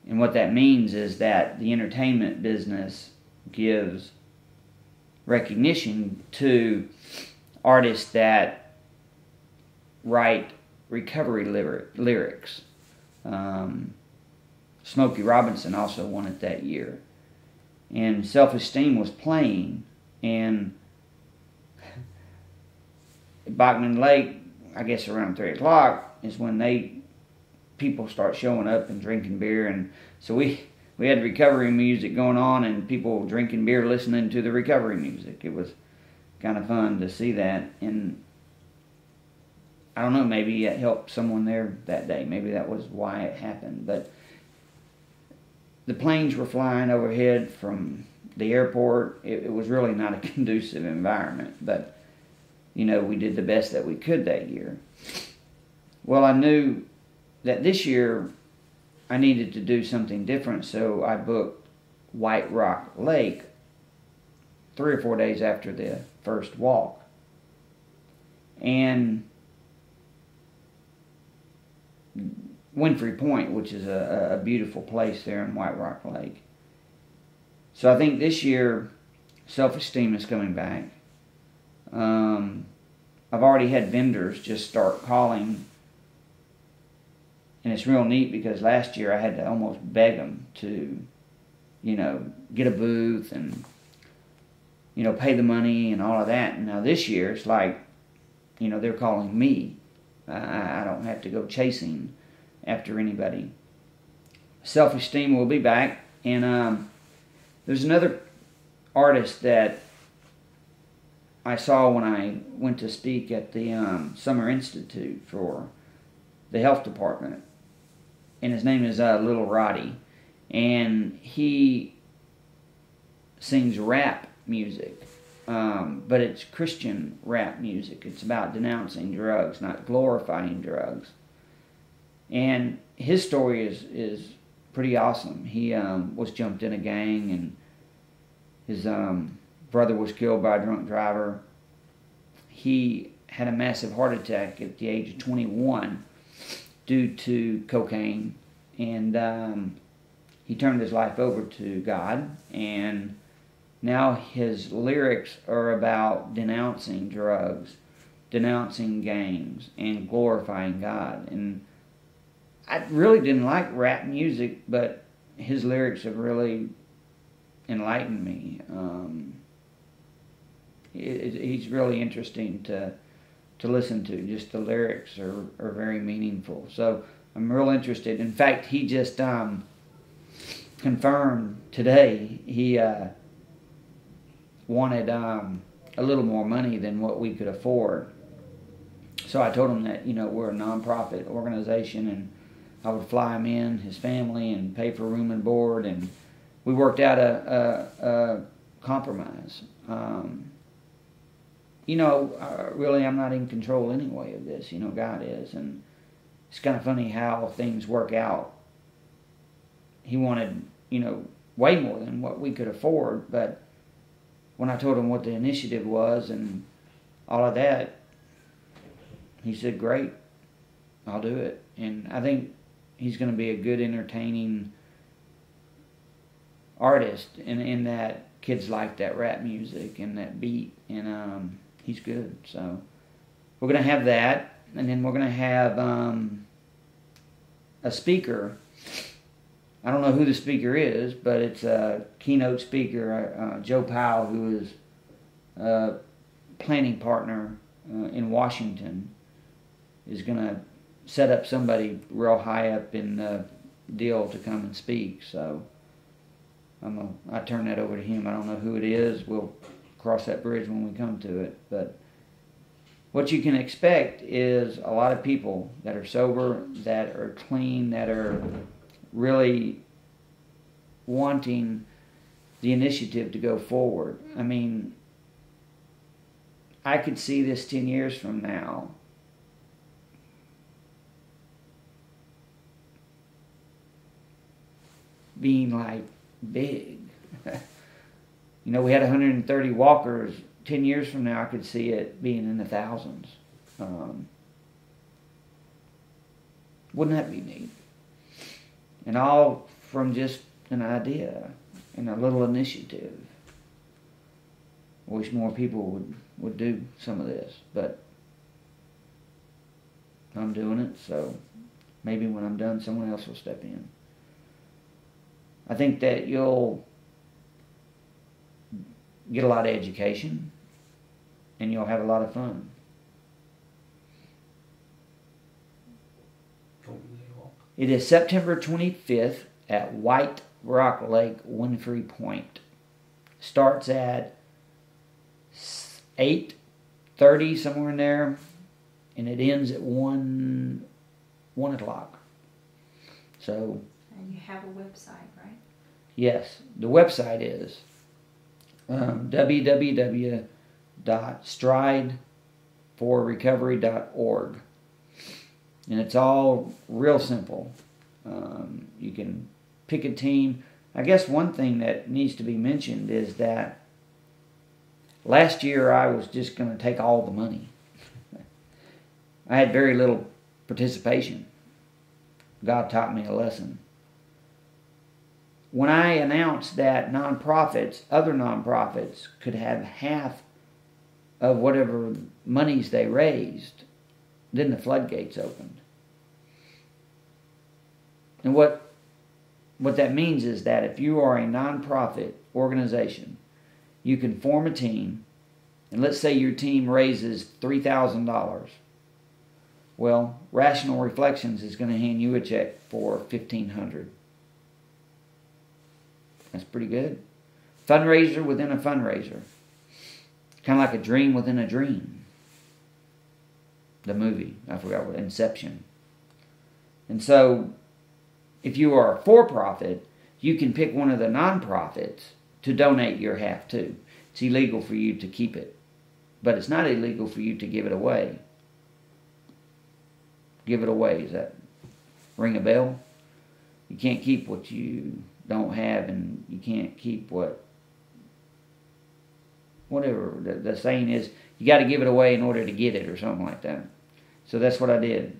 And what that means is that the entertainment business gives recognition to artists that write recovery lyrics. Smokey Robinson also won it that year. And Self-Esteem was playing, and Bachman Lake, I guess around 3 o'clock, is when people start showing up and drinking beer. And so we had recovery music going on and people drinking beer listening to the recovery music. It was kind of fun to see that. And I don't know, maybe it helped someone there that day. Maybe that was why it happened. But the planes were flying overhead from the airport. It was really not a conducive environment. But, you know, we did the best that we could that year. Well, I knew that this year I needed to do something different, so I booked White Rock Lake 3 or 4 days after the first walk. And Winfrey Point, which is a beautiful place there in White Rock Lake. So I think this year Self-Esteem is coming back. I've already had vendors just start calling. And it's real neat because last year I had to almost beg them to, you know, get a booth and, you know, pay the money and all of that. And now this year it's like, you know, they're calling me. I don't have to go chasing after anybody. Self-Esteem will be back. And there's another artist that I saw when I went to speak at the Summer Institute for the health department. And his name is Little Roddy. And he sings rap music. But it's Christian rap music. It's about denouncing drugs, not glorifying drugs. And his story is pretty awesome. He was jumped in a gang, and his brother was killed by a drunk driver. He had a massive heart attack at the age of 21 due to cocaine, and he turned his life over to God, and now his lyrics are about denouncing drugs, denouncing gangs, and glorifying God. And I really didn't like rap music, but his lyrics have really enlightened me. He's really interesting to listen to. Just the lyrics are very meaningful. So I'm real interested. In fact, he just confirmed today he wanted a little more money than what we could afford. So I told him that, you know, we're a nonprofit organization, and I would fly him in, his family, and pay for room and board, and we worked out a compromise. You know, really, I'm not in control anyway of this. You know, God is. And it's kind of funny how things work out. He wanted, you know, way more than what we could afford. But when I told him what the initiative was and all of that, he said, great, I'll do it. And I think he's going to be a good, entertaining artist in that kids like that rap music and that beat. And he's good. So we're going to have that, and then we're going to have a speaker. I don't know who the speaker is, but it's a keynote speaker, Joe Powell, who is a planning partner in Washington, is going to set up somebody real high up in the deal to come and speak. So I turn that over to him. I don't know who it is. We'll cross that bridge when we come to it. But what you can expect is a lot of people that are sober, that are clean, that are really wanting the initiative to go forward. I mean, I could see this 10 years from now being like big. You know, we had 130 walkers. 10 years from now, I could see it being in the thousands. Wouldn't that be neat? And all from just an idea and a little initiative. I wish more people would do some of this, but I'm doing it, so maybe when I'm done, someone else will step in. I think that you'll get a lot of education, and you'll have a lot of fun. It is September 25th at White Rock Lake, Winfrey Point. Starts at 8:30, somewhere in there, and it ends at 1 o'clock. So. And you have a website, right? Yes, the website is www.strideforrecovery.org. And it's all real simple. You can pick a team. I guess one thing that needs to be mentioned is that last year I was just going to take all the money. I had very little participation. God taught me a lesson. When I announced that other nonprofits could have half of whatever monies they raised, then the floodgates opened. And what that means is that if you are a nonprofit organization, you can form a team, and let's say your team raises $3,000. Well, Rational Reflections is going to hand you a check for $1,500. That's pretty good. Fundraiser within a fundraiser. Kind of like a dream within a dream. The movie, I forgot what, Inception. And so, if you are a for-profit, you can pick one of the nonprofits to donate your half to. It's illegal for you to keep it. But it's not illegal for you to give it away. Give it away, does that ring a bell? You can't keep what you don't have, and you can't keep whatever the saying is, you got to give it away in order to get it, or something like that. So that's what I did.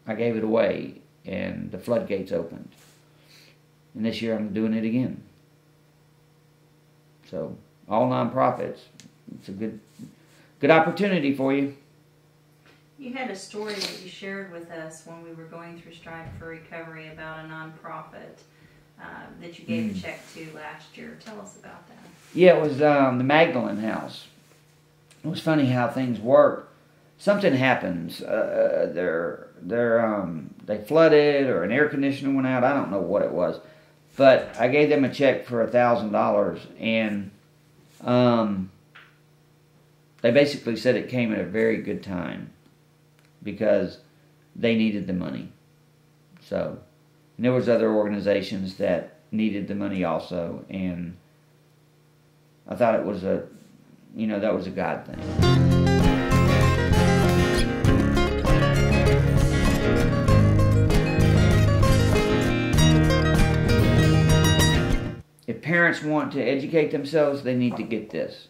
I gave it away, and the floodgates opened. And this year I'm doing it again. So all nonprofits, it's a good opportunity for you. You had a story that you shared with us when we were going through Stride for Recovery about a nonprofit that you gave a check to last year. Tell us about that. Yeah, it was the Magdalene House. It was funny how things work. Something happens. They flooded, or an air conditioner went out. I don't know what it was, but I gave them a check for $1,000, and they basically said it came at a very good time, because they needed the money. So, and there was other organizations that needed the money also, and I thought it was that was a God thing. If parents want to educate themselves, they need to get this.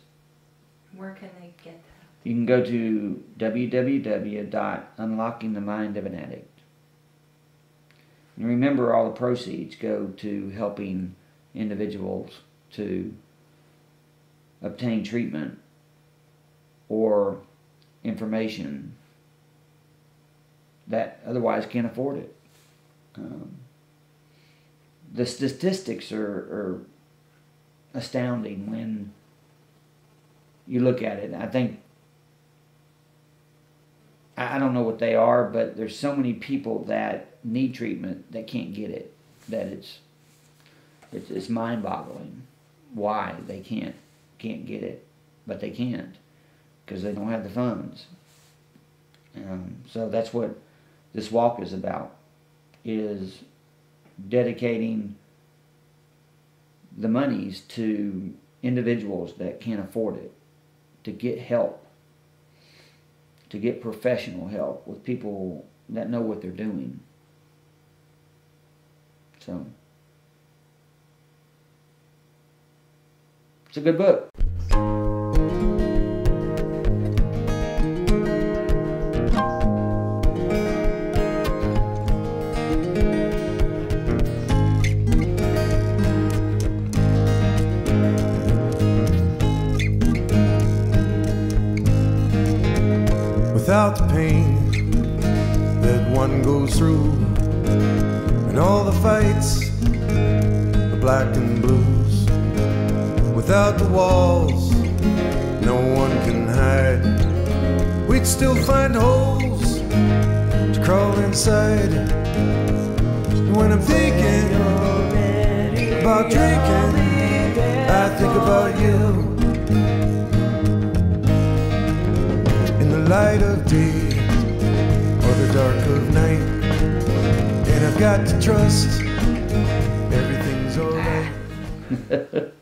Where can they get that? You can go to www.unlockingthemindofanaDdict. And remember, all the proceeds go to helping individuals to obtain treatment or information that otherwise can't afford it. The statistics are astounding when you look at it. I don't know what they are, but there's so many people that need treatment that can't get it, that it's mind-boggling why they can't get it, but they can't because they don't have the funds. So that's what this walk is about, is dedicating the monies to individuals that can't afford it, to get help, to get professional help with people that know what they're doing. So, it's a good book. black and blues. Without the walls, no one can hide. We'd still find holes to crawl inside. When I'm thinking about drinking, I think about you. In the light of day or the dark of night, and I've got to trust everything's alright.